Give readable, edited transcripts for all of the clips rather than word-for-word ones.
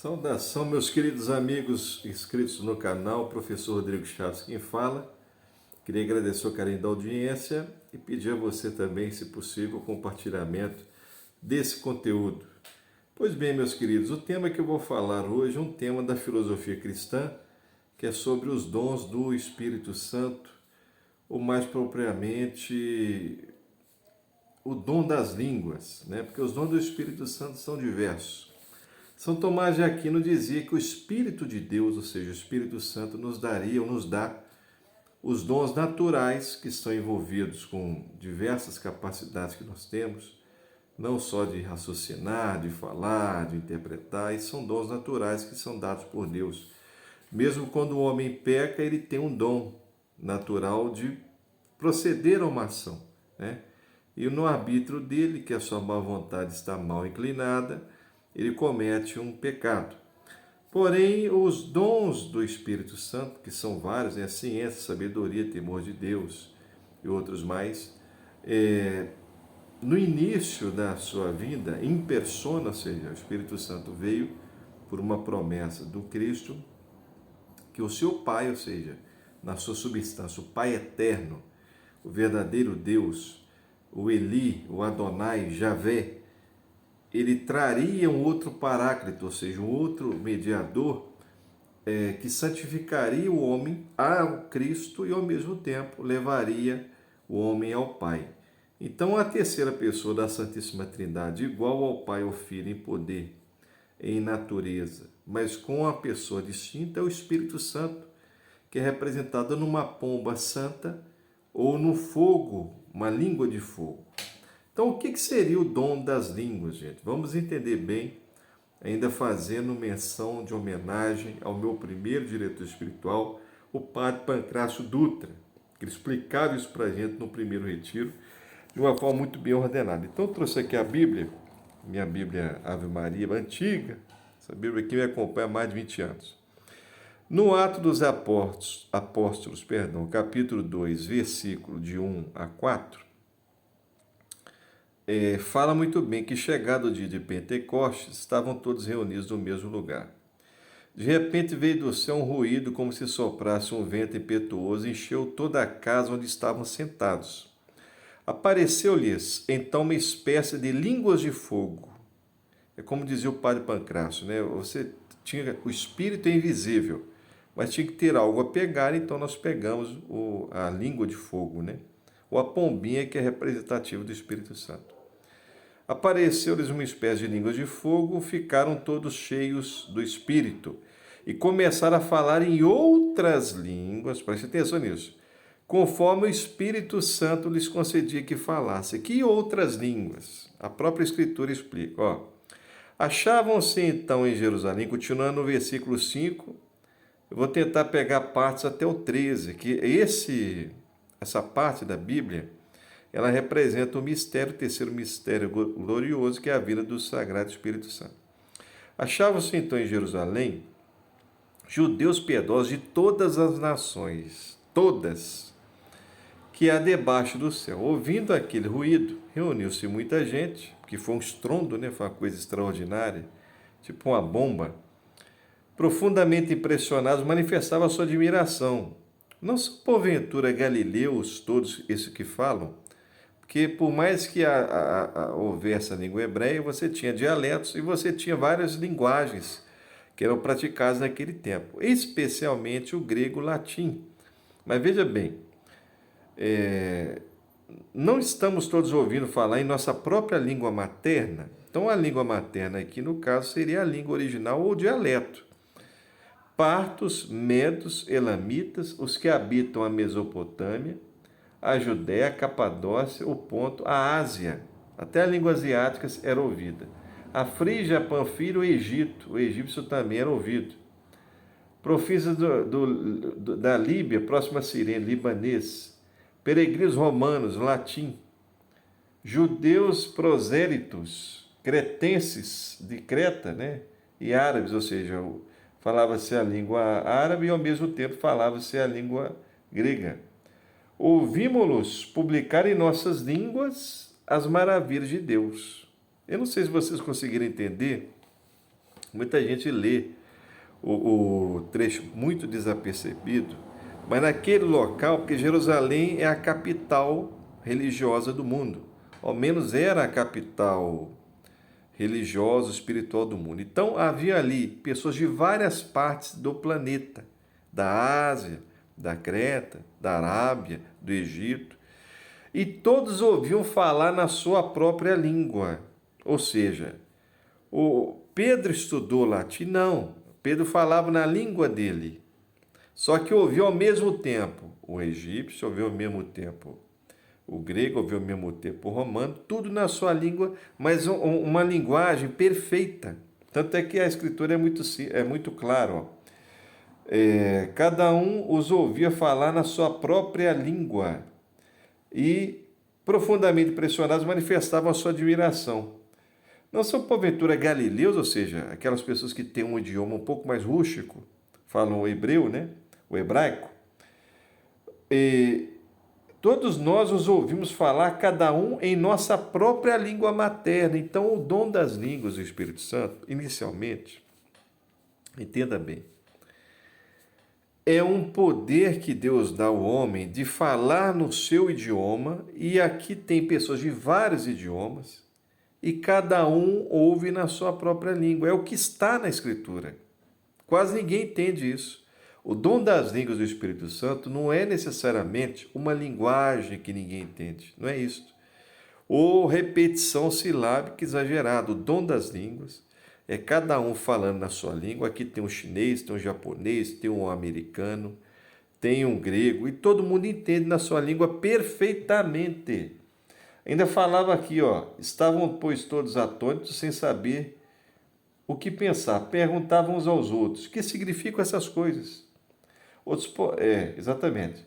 Saudação, meus queridos amigos inscritos no canal, professor Rodrigo Chaves quem fala. Queria agradecer o carinho da audiência e pedir a você também, se possível, o compartilhamento desse conteúdo. Pois bem, meus queridos, o tema que eu vou falar hoje é um tema da filosofia cristã, que é sobre os dons do Espírito Santo, ou mais propriamente o dom das línguas, né? Porque os dons do Espírito Santo são diversos. São Tomás de Aquino dizia que o Espírito de Deus, ou seja, o Espírito Santo, nos daria ou nos dá os dons naturais que estão envolvidos com diversas capacidades que nós temos, não só de raciocinar, de falar, de interpretar, e são dons naturais que são dados por Deus. Mesmo quando o homem peca, ele tem um dom natural de proceder a uma ação, né? E no arbítrio dele, que a sua má vontade está mal inclinada, ele comete um pecado. Porém, os dons do Espírito Santo, que são vários, né? Ciência, sabedoria, temor de Deus e outros mais, no início da sua vida, em persona, ou seja, o Espírito Santo veio por uma promessa do Cristo, que o seu Pai, ou seja, na sua substância, o Pai eterno, o verdadeiro Deus, o Eli, o Adonai, Javé, ele traria um outro paráclito, ou seja, um outro mediador, que santificaria o homem ao Cristo e, ao mesmo tempo, levaria o homem ao Pai. Então, a terceira pessoa da Santíssima Trindade, igual ao Pai, ao Filho em poder, em natureza, mas com uma pessoa distinta, é o Espírito Santo, que é representado numa pomba santa ou no fogo, uma língua de fogo. Então, o que seria o dom das línguas, gente? Vamos entender bem, ainda fazendo menção de homenagem ao meu primeiro diretor espiritual, o padre Pancrácio Dutra, que ele explicava isso para a gente no primeiro retiro, de uma forma muito bem ordenada. Então, eu trouxe aqui a Bíblia, minha Bíblia Ave Maria, antiga, essa Bíblia aqui me acompanha há mais de 20 anos. No Atos dos Apóstolos, capítulo 2, versículo de 1 a 4, fala muito bem que, chegado o dia de Pentecostes, estavam todos reunidos no mesmo lugar. De repente veio do céu um ruído como se soprasse um vento impetuoso e encheu toda a casa onde estavam sentados. Apareceu-lhes então uma espécie de línguas de fogo. É como dizia o padre Pancrácio, né? Você tinha o espírito invisível, mas tinha que ter algo a pegar, então nós pegamos a língua de fogo, né? Ou a pombinha, que é representativa do Espírito Santo. Apareceu-lhes uma espécie de língua de fogo, ficaram todos cheios do Espírito e começaram a falar em outras línguas, preste atenção nisso, conforme o Espírito Santo lhes concedia que falasse. Que outras línguas? A própria Escritura explica. Achavam-se então em Jerusalém, continuando no versículo 5, eu vou tentar pegar partes até o 13, que essa parte da Bíblia, ela representa o mistério, o terceiro mistério glorioso, que é a vinda do Sagrado Espírito Santo. Achavam-se então em Jerusalém judeus piedosos de todas as nações, todas, que há debaixo do céu. Ouvindo aquele ruído, reuniu-se muita gente, que foi um estrondo, né? Foi uma coisa extraordinária, tipo uma bomba. Profundamente impressionados, manifestavam a sua admiração. Não são porventura galileus todos esses que falam? Porque por mais que houvesse a língua hebreia, você tinha dialetos e você tinha várias linguagens que eram praticadas naquele tempo, especialmente o grego e o latim. Mas veja bem, não estamos todos ouvindo falar em nossa própria língua materna. Então a língua materna aqui, no caso, seria a língua original ou dialeto. Partos, medos, elamitas, os que habitam a Mesopotâmia, a Judéia, a Capadócia, o Ponto, a Ásia, até a língua asiática era ouvida. A Frígia, a Panfília, o Egito, o egípcio também era ouvido. Províncias da Líbia, próxima a Cirene, libanês. Peregrinos romanos, latim. Judeus prosélitos, cretenses de Creta, né? E árabes, ou seja, falava-se a língua árabe e ao mesmo tempo falava-se a língua grega. Ouvimos-los publicar em nossas línguas as maravilhas de Deus. Eu não sei se vocês conseguiram entender Muita gente lê o trecho muito desapercebido, mas naquele local, porque Jerusalém é a capital religiosa do mundo, ao menos era a capital religiosa, espiritual do mundo. Então havia ali pessoas de várias partes do planeta, da Ásia, da Creta, da Arábia, do Egito, e todos ouviam falar na sua própria língua. Ou seja, o Pedro estudou latim? Não. Pedro falava na língua dele. Só que ouviu ao mesmo tempo o egípcio, ouviu ao mesmo tempo o grego, ouviu ao mesmo tempo o romano, tudo na sua língua, mas uma linguagem perfeita. Tanto é que a escritura é muito clara. Ó. Cada um os ouvia falar na sua própria língua e, profundamente impressionados, manifestavam a sua admiração. Não são, porventura, galileus, ou seja, aquelas pessoas que têm um idioma um pouco mais rústico, falam o hebreu, né? O hebraico. E todos nós os ouvimos falar, cada um em nossa própria língua materna. Então, o dom das línguas do Espírito Santo, inicialmente, entenda bem, é um poder que Deus dá ao homem de falar no seu idioma, e aqui tem pessoas de vários idiomas, e cada um ouve na sua própria língua. É o que está na Escritura. Quase ninguém entende isso. O dom das línguas do Espírito Santo não é necessariamente uma linguagem que ninguém entende. Não é isso. Ou repetição silábica exagerada. O dom das línguas é cada um falando na sua língua. Aqui tem um chinês, tem um japonês, tem um americano, tem um grego, e todo mundo entende na sua língua perfeitamente. Ainda falava aqui, ó, estavam, pois, todos atônitos, sem saber o que pensar. Perguntavam uns aos outros, o que significam essas coisas? Outros, exatamente.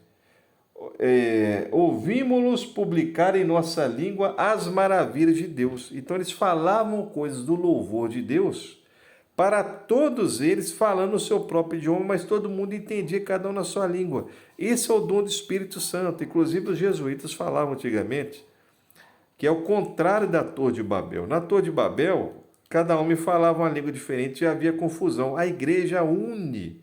Ouvimos-los publicar em nossa língua as maravilhas de Deus. Então, eles falavam coisas do louvor de Deus para todos eles, falando o seu próprio idioma, mas todo mundo entendia, cada um na sua língua. Esse é o dom do Espírito Santo. Inclusive, os jesuítas falavam antigamente que é o contrário da Torre de Babel. Na Torre de Babel, cada homem falava uma língua diferente e havia confusão. A igreja une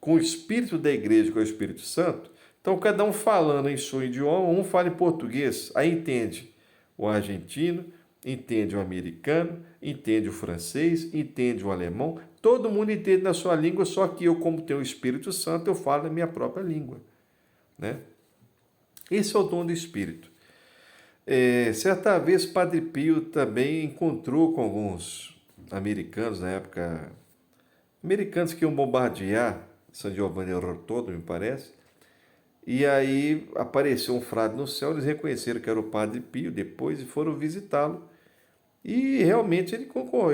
com o espírito da igreja, que é o Espírito Santo. Então, cada um falando em seu idioma, um fala em português, aí entende o argentino, entende o americano, entende o francês, entende o alemão. Todo mundo entende na sua língua, só que eu, como tenho o Espírito Santo, eu falo na minha própria língua. Né? Esse é o dom do Espírito. Certa vez, Padre Pio também encontrou com alguns americanos, na época, americanos que iam bombardear San Giovanni Rotondo, me parece, e aí apareceu um frade no céu, eles reconheceram que era o Padre Pio depois e foram visitá-lo, e realmente ele concordou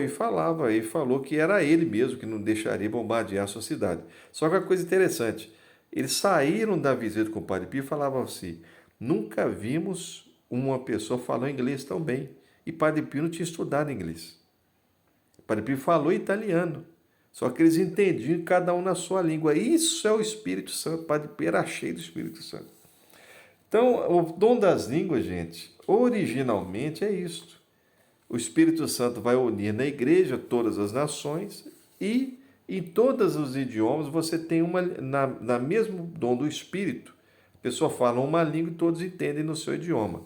e falou que era ele mesmo que não deixaria bombardear a sua cidade. Só que uma coisa interessante, eles saíram da visita com o Padre Pio e falavam assim, nunca vimos uma pessoa falou inglês tão bem. E Padre Pio não tinha estudado inglês. Padre Pio falou italiano. Só que eles entendiam cada um na sua língua. Isso é o Espírito Santo. Padre Pio era cheio do Espírito Santo. Então, o dom das línguas, gente, originalmente é isto. O Espírito Santo vai unir na igreja todas as nações e em todos os idiomas você tem na mesmo dom do Espírito. A pessoa fala uma língua e todos entendem no seu idioma.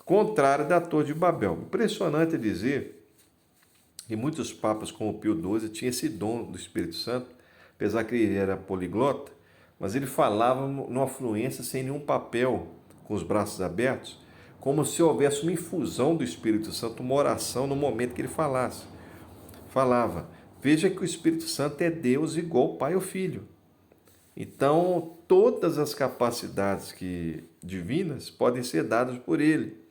Contrário da Torre de Babel. Impressionante dizer que muitos papas, como Pio XII, tinham esse dom do Espírito Santo, apesar que ele era poliglota, mas ele falava numa fluência sem nenhum papel, com os braços abertos, como se houvesse uma infusão do Espírito Santo, uma oração no momento que ele falasse. Falava, veja que o Espírito Santo é Deus igual o Pai ao Filho. Então, todas as capacidades divinas podem ser dadas por ele.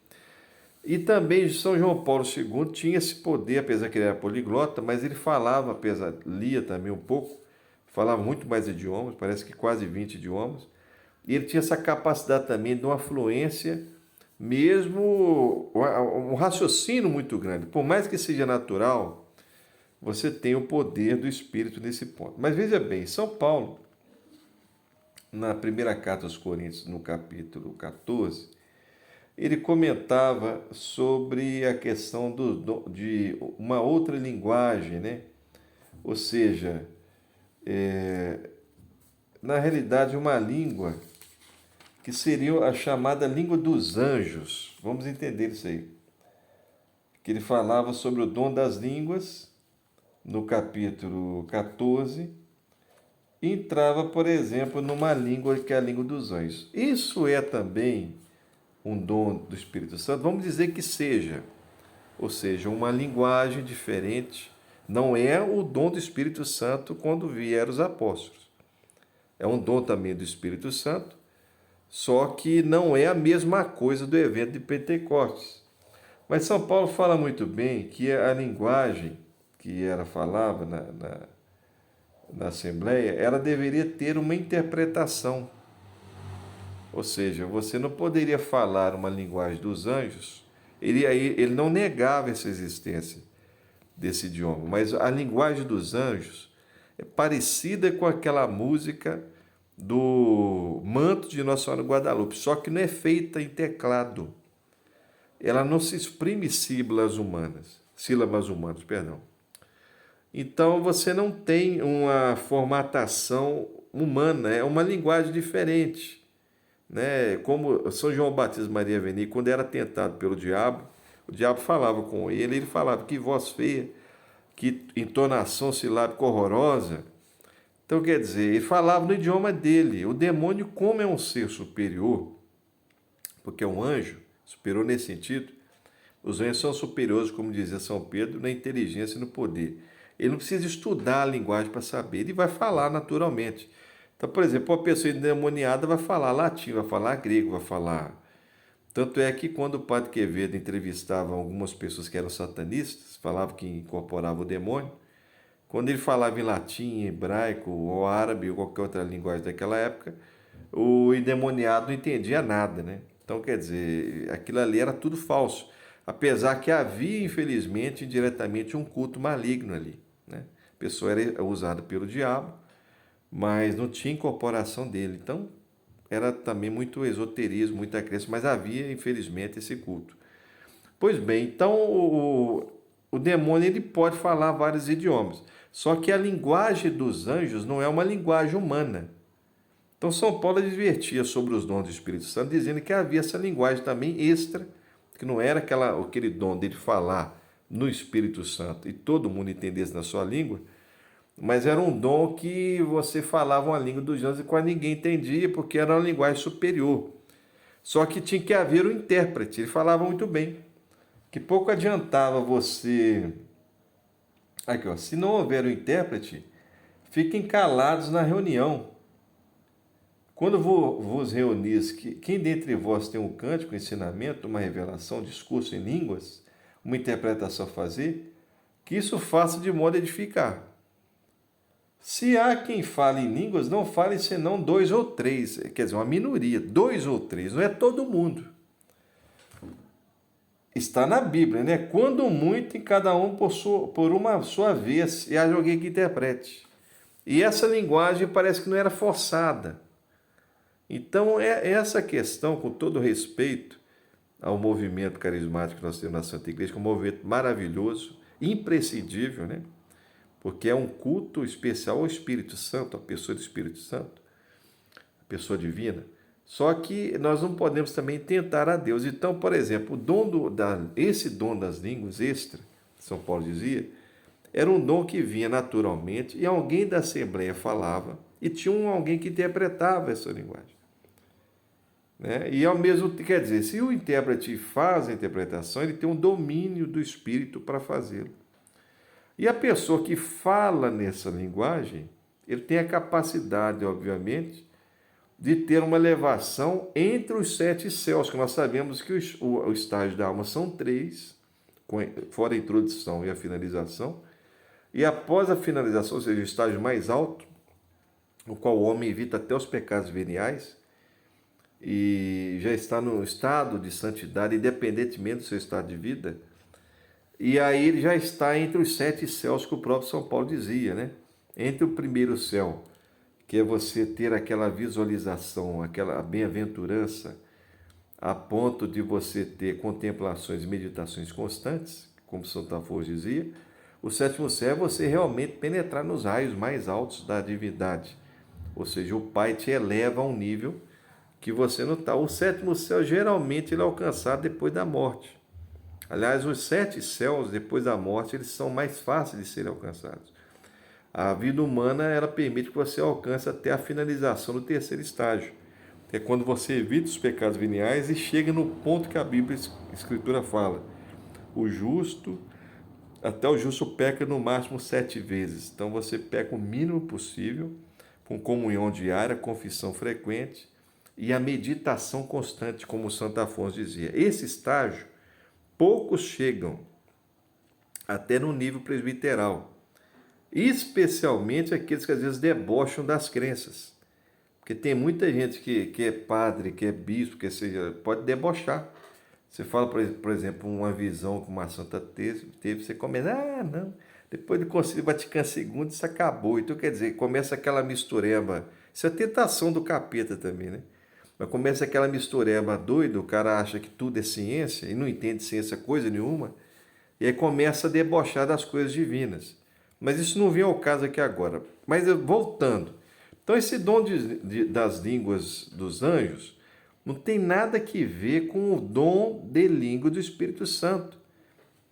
E também São João Paulo II tinha esse poder, apesar que ele era poliglota, mas ele falava, lia também um pouco, falava muito mais idiomas, parece que quase 20 idiomas, e ele tinha essa capacidade também de uma fluência, mesmo um raciocínio muito grande. Por mais que seja natural, você tem o poder do Espírito nesse ponto. Mas veja bem, São Paulo, na primeira carta aos Coríntios, no capítulo 14, ele comentava sobre a questão de uma outra linguagem, né? ou seja, na realidade uma língua que seria a chamada língua dos anjos. Vamos entender isso aí. Que ele falava sobre o dom das línguas, no capítulo 14, e entrava, por exemplo, numa língua que é a língua dos anjos. Isso é também um dom do Espírito Santo? Vamos dizer que seja, ou seja, uma linguagem diferente. Não é o dom do Espírito Santo quando vieram os apóstolos. É um dom também do Espírito Santo, só que não é a mesma coisa do evento de Pentecostes. Mas São Paulo fala muito bem que a linguagem que era falada na Assembleia, ela deveria ter uma interpretação. Ou seja, você não poderia falar uma linguagem dos anjos, ele não negava essa existência desse idioma, mas a linguagem dos anjos é parecida com aquela música do Manto de Nossa Senhora de Guadalupe, só que não é feita em teclado. Ela não se exprime sílabas humanas, perdão. Então você não tem uma formatação humana, é uma linguagem diferente, né? Como São João Batista Maria Veni, quando era tentado pelo diabo, o diabo falava com ele, ele falava que voz feia, que entonação silábica horrorosa. Então, quer dizer, ele falava no idioma dele. O demônio, como é um ser superior, porque é um anjo, superior nesse sentido, os anjos são superiores, como dizia São Pedro, na inteligência e no poder. Ele não precisa estudar a linguagem para saber, ele vai falar naturalmente. Então, por exemplo, uma pessoa endemoniada vai falar latim, vai falar grego, vai falar. Tanto é que quando o padre Quevedo entrevistava algumas pessoas que eram satanistas, falava que incorporava o demônio, quando ele falava em latim, hebraico, ou árabe, ou qualquer outra linguagem daquela época, o endemoniado não entendia nada, né? Então, quer dizer, aquilo ali era tudo falso. Apesar que havia, infelizmente, indiretamente um culto maligno ali, né? A pessoa era usada pelo diabo, mas não tinha incorporação dele. Então, era também muito esoterismo, muita crença, mas havia, infelizmente, esse culto. Pois bem, então o demônio ele pode falar vários idiomas, só que a linguagem dos anjos não é uma linguagem humana. Então São Paulo advertia sobre os dons do Espírito Santo, dizendo que havia essa linguagem também extra, que não era aquele dom dele falar no Espírito Santo e todo mundo entendesse na sua língua, mas era um dom que você falava uma língua dos anjos e quase ninguém entendia, porque era uma linguagem superior. Só que tinha que haver um intérprete, ele falava muito bem, que pouco adiantava você... Aqui, ó, se não houver um intérprete, fiquem calados na reunião. Quando vos reunis, quem dentre vós tem um cântico, um ensinamento, uma revelação, um discurso em línguas, uma interpretação a fazer, que isso faça de modo a edificar. Se há quem fale em línguas, não fale senão 2 ou 3, quer dizer, uma minoria, 2 ou 3, não é todo mundo. Está na Bíblia, né? Quando muito, em cada um por uma sua vez, e haja alguém que interprete. E essa linguagem parece que não era forçada. Então, é essa questão, com todo respeito ao movimento carismático que nós temos na Santa Igreja, que é um movimento maravilhoso, imprescindível, né? Porque é um culto especial ao Espírito Santo, à pessoa do Espírito Santo, a pessoa divina. Só que nós não podemos também tentar a Deus. Então, por exemplo, esse dom das línguas extra, São Paulo dizia, era um dom que vinha naturalmente e alguém da Assembleia falava e tinha alguém que interpretava essa linguagem. Né? E ao mesmo tempo, quer dizer, se o intérprete faz a interpretação, ele tem um domínio do Espírito para fazê-lo. E a pessoa que fala nessa linguagem, ele tem a capacidade, obviamente, de ter uma elevação entre os 7 céus, que nós sabemos que o estágio da alma são 3, fora a introdução e a finalização, e após a finalização, ou seja, o estágio mais alto, no qual o homem evita até os pecados veniais, e já está no estado de santidade, independentemente do seu estado de vida, e aí ele já está entre os 7 céus que o próprio São Paulo dizia, né? Entre o primeiro céu, que é você ter aquela visualização, aquela bem-aventurança, a ponto de você ter contemplações e meditações constantes, como Santo Afonso dizia. O sétimo céu é você realmente penetrar nos raios mais altos da divindade. Ou seja, o Pai te eleva a um nível que você não está. O sétimo céu, geralmente, ele é alcançado depois da morte. Aliás, os 7 céus, depois da morte, eles são mais fáceis de serem alcançados. A vida humana, ela permite que você alcance até a finalização do terceiro estágio, que é quando você evita os pecados veniais e chega no ponto que a Bíblia, a Escritura fala. Até o justo peca no máximo 7 vezes. Então você peca o mínimo possível, com comunhão diária, confissão frequente e a meditação constante, como o Santo Afonso dizia. Esse estágio, poucos chegam até no nível presbiteral, especialmente aqueles que às vezes debocham das crenças. Porque tem muita gente que é padre, que é bispo, que seja, pode debochar. Você fala, por exemplo, uma visão que uma santa teve, você começa, não, depois do Concílio Vaticano II isso acabou. Então, quer dizer, começa aquela mistureba. Isso é tentação do capeta também, né? Mas começa aquela mistureba doida, o cara acha que tudo é ciência e não entende ciência coisa nenhuma, e aí começa a debochar das coisas divinas. Mas isso não vem ao caso aqui agora. Mas voltando. Então, esse dom das línguas dos anjos não tem nada que ver com o dom de língua do Espírito Santo.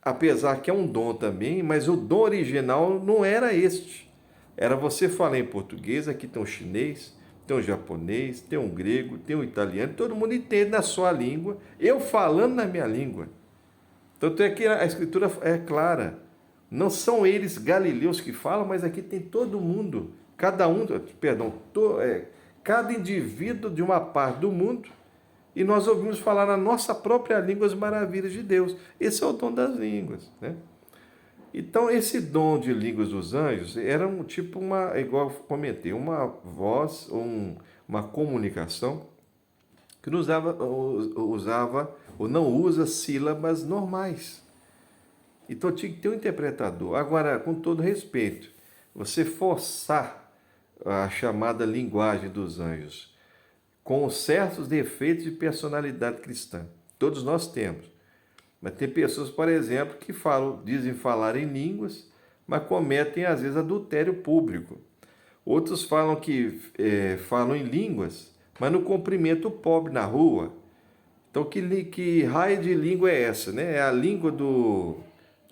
Apesar que é um dom também, mas o dom original não era este. Era você falar em português, aqui tem um chinês, tem um japonês, tem um grego, tem um italiano, todo mundo entende na sua língua, eu falando na minha língua. Tanto é que a Escritura é clara. Não são eles galileus que falam, mas aqui tem todo mundo, cada indivíduo de uma parte do mundo, e nós ouvimos falar na nossa própria língua as maravilhas de Deus. Esse é o dom das línguas, né? Então, esse dom de línguas dos anjos era um tipo, igual eu comentei, uma voz, uma comunicação que não usava ou não usa sílabas normais. Então tinha que ter um interpretador. Agora, com todo respeito, você forçar a chamada linguagem dos anjos com certos defeitos de personalidade cristã. Todos nós temos. Mas tem pessoas, por exemplo, que dizem falar em línguas, mas cometem, às vezes, adultério público. Outros falam que falam em línguas, mas não cumprimentam o pobre na rua. Então, que raio de língua é essa, né? É a língua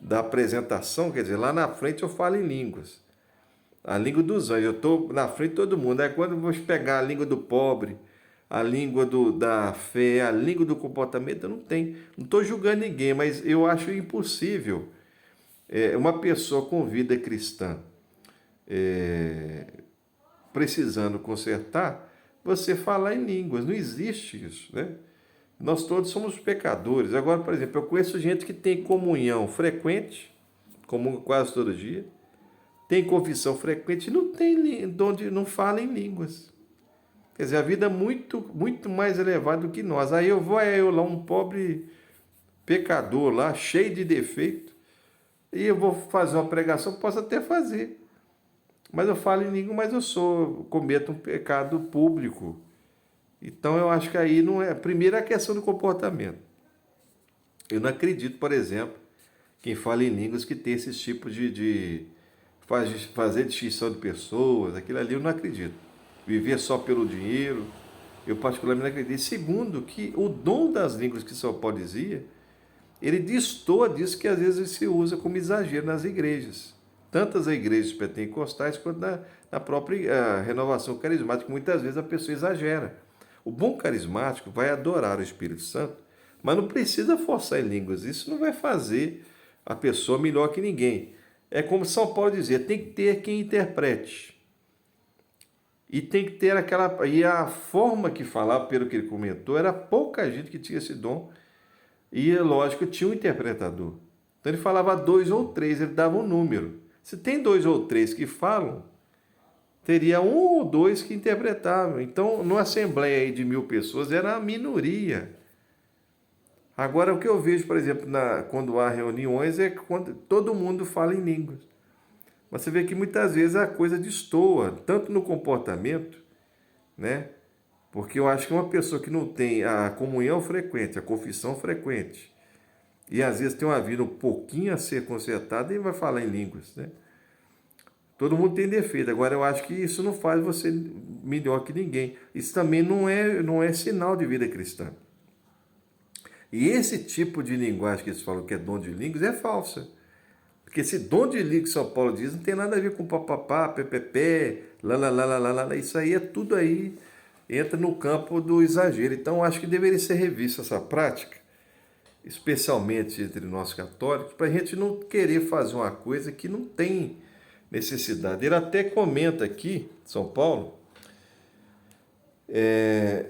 da apresentação, quer dizer, lá na frente eu falo em línguas. A língua dos anjos, eu estou na frente de todo mundo. Aí quando eu vou pegar a língua do pobre, a língua da fé, a língua do comportamento, eu não tenho. Não estou julgando ninguém, mas eu acho impossível uma pessoa com vida cristã precisando consertar, você falar em línguas. Não existe isso, né? Nós todos somos pecadores. Agora, por exemplo, eu conheço gente que tem comunhão frequente, comunga quase todo dia, tem confissão frequente e não tem onde não fala em línguas. Quer dizer, a vida é muito, muito mais elevada do que nós. Aí eu lá, um pobre pecador lá, cheio de defeito, e eu vou fazer uma pregação, posso até fazer. Mas eu falo em língua, mas cometo um pecado público. Então eu acho que aí não é. Primeiro é a questão do comportamento. Eu não acredito, por exemplo, quem fala em línguas que tem esse tipo de fazer distinção de pessoas, aquilo ali eu não acredito. Viver só pelo dinheiro, eu particularmente não acredito. Segundo, que o dom das línguas que São Paulo dizia, ele destoa disso que às vezes se usa como exagero nas igrejas. Tanto as igrejas pentecostais quanto na própria renovação carismática. Muitas vezes a pessoa exagera. O bom carismático vai adorar o Espírito Santo, mas não precisa forçar em línguas. Isso não vai fazer a pessoa melhor que ninguém. É como São Paulo dizia, tem que ter quem interprete. E tem que ter E a forma que falava, pelo que ele comentou, era pouca gente que tinha esse dom. E, lógico, tinha um interpretador. Então ele falava 2 ou 3, ele dava um número. Se tem 2 ou 3 que falam, teria 1 ou 2 que interpretavam. Então, numa assembleia aí de 1000 pessoas, era a minoria. Agora, o que eu vejo, por exemplo, quando há reuniões, é quando todo mundo fala em línguas. Mas você vê que muitas vezes a coisa destoa, tanto no comportamento, né? Porque eu acho que uma pessoa que não tem a comunhão frequente, a confissão frequente, e às vezes tem uma vida um pouquinho a ser consertada e vai falar em línguas, né? Todo mundo tem defeito. Agora, eu acho que isso não faz você melhor que ninguém. Isso também não é sinal de vida cristã. E esse tipo de linguagem que eles falam que é dom de línguas é falsa. Porque esse dom de línguas que São Paulo diz não tem nada a ver com papapá, ppp, lá. Isso aí é tudo aí, entra no campo do exagero. Então, eu acho que deveria ser revista essa prática, especialmente entre nós católicos, para a gente não querer fazer uma coisa que não tem necessidade. Ele até comenta aqui, São Paulo,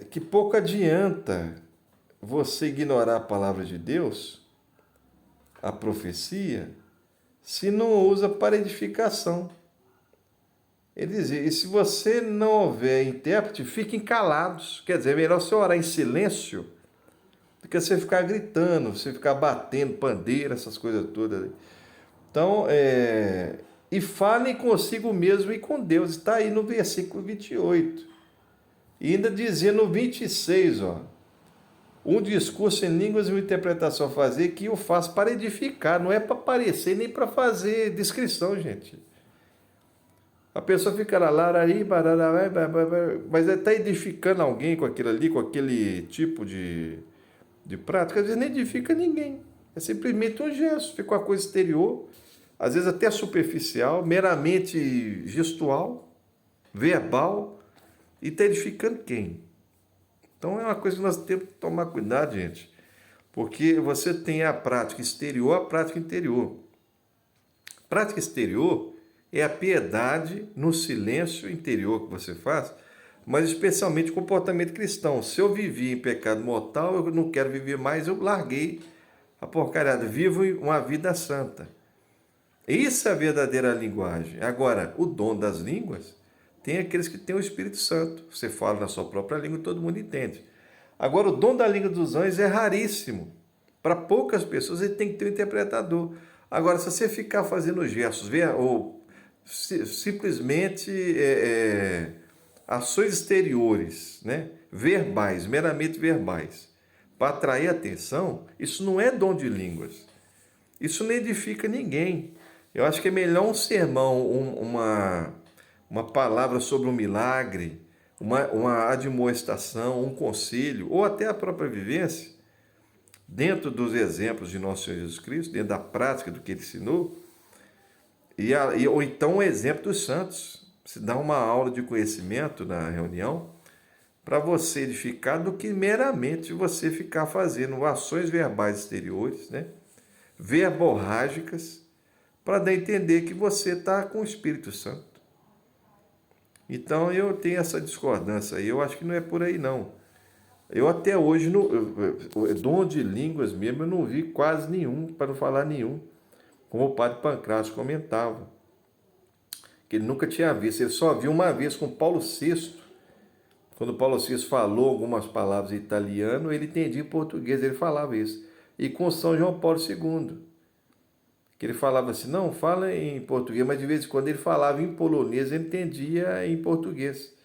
que pouco adianta você ignorar a palavra de Deus, a profecia, se não usa para edificação. Ele dizia, e se você não houver intérprete, fiquem calados. Quer dizer, é melhor você orar em silêncio do que você ficar gritando, você ficar batendo pandeira, essas coisas todas. Então, e falem consigo mesmo e com Deus. Está aí no versículo 28. E ainda dizendo no 26, ó. Um discurso em línguas e uma interpretação a fazer que eu faço para edificar, não é para parecer nem para fazer descrição, gente. A pessoa fica lá, mas está edificando alguém com aquilo ali, com aquele tipo de prática, às vezes nem edifica ninguém. É simplesmente um gesto, fica uma coisa exterior, às vezes até superficial, meramente gestual, verbal, e está edificando quem? Então é uma coisa que nós temos que tomar cuidado, gente, porque você tem a prática exterior, a prática interior. Prática exterior é a piedade no silêncio interior que você faz, mas especialmente o comportamento cristão. Se eu vivi em pecado mortal, eu não quero viver mais, eu larguei a porcariada, vivo uma vida santa. Isso é a verdadeira linguagem. Agora, o dom das línguas, tem aqueles que têm o Espírito Santo. Você fala na sua própria língua e todo mundo entende. Agora, o dom da língua dos anjos é raríssimo. Para poucas pessoas, ele tem que ter um interpretador. Agora, se você ficar fazendo gestos, ou simplesmente ações exteriores, né? Verbais, meramente verbais, para atrair atenção, isso não é dom de línguas. Isso não edifica ninguém. Eu acho que é melhor um sermão, uma palavra sobre um milagre, uma admoestação, um conselho, ou até a própria vivência, dentro dos exemplos de nosso Senhor Jesus Cristo, dentro da prática do que ele ensinou, ou então o exemplo dos santos. Se dá uma aula de conhecimento na reunião, para você edificar, do que meramente você ficar fazendo ações verbais exteriores, né? Verborrágicas, para dar a entender que você está com o Espírito Santo. Então eu tenho essa discordância aí, eu acho que não é por aí não. Eu até hoje, dom de línguas mesmo, eu não vi quase nenhum, para não falar nenhum, como o padre Pancrácio comentava, que ele nunca tinha visto, ele só viu uma vez com Paulo VI, quando Paulo VI falou algumas palavras em italiano, ele entendia em português, ele falava isso. E com São João Paulo II, que ele falava assim, não, fala em português, mas de vez em quando ele falava em polonês, ele entendia em português.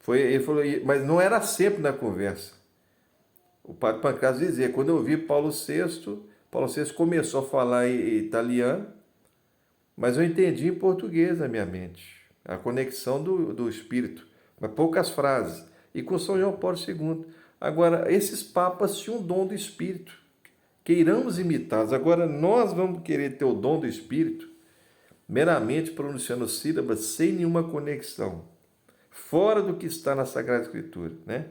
Ele falou, mas não era sempre na conversa. O padre Pancrácio dizia, quando eu vi Paulo VI começou a falar em italiano, mas eu entendi em português na minha mente, a conexão do espírito, mas poucas frases. E com São João Paulo II. Agora, esses papas tinham o dom do espírito, queiramos imitá-los. Agora, nós vamos querer ter o dom do espírito, meramente pronunciando sílabas sem nenhuma conexão, fora do que está na Sagrada Escritura, né?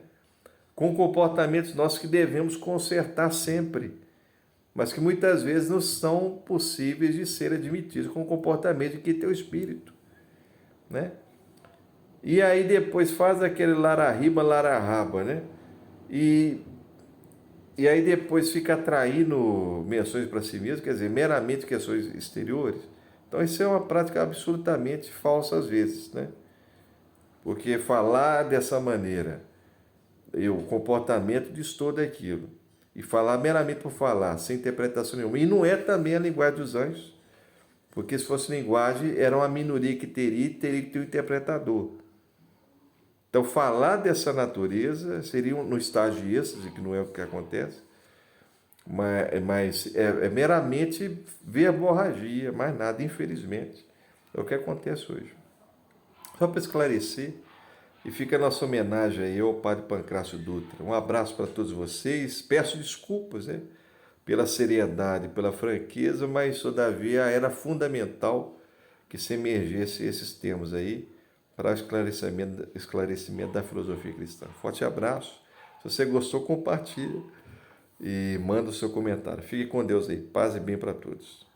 Com comportamentos nossos que devemos consertar sempre, mas que muitas vezes não são possíveis de ser admitidos com o comportamento que tem o Espírito, né? E aí depois faz aquele lararriba, lararraba, né? E aí depois fica atraindo menções para si mesmo, quer dizer, meramente questões exteriores. Então isso é uma prática absolutamente falsa às vezes, né? Porque falar dessa maneira, o comportamento diz tudo aquilo. E falar meramente por falar, sem interpretação nenhuma. E não é também a linguagem dos anjos, porque se fosse linguagem, era uma minoria que teria que ter um interpretador. Então, falar dessa natureza seria no estágio êxtase, que não é o que acontece, mas é meramente ver a hemorragia, mais nada, infelizmente. É o que acontece hoje. Só para esclarecer, e fica a nossa homenagem aí ao Padre Pancrácio Dutra. Um abraço para todos vocês. Peço desculpas, né, pela seriedade, pela franqueza, mas, todavia, era fundamental que se emergesse esses termos aí para esclarecimento da filosofia cristã. Forte abraço. Se você gostou, compartilha e manda o seu comentário. Fique com Deus aí. Paz e bem para todos.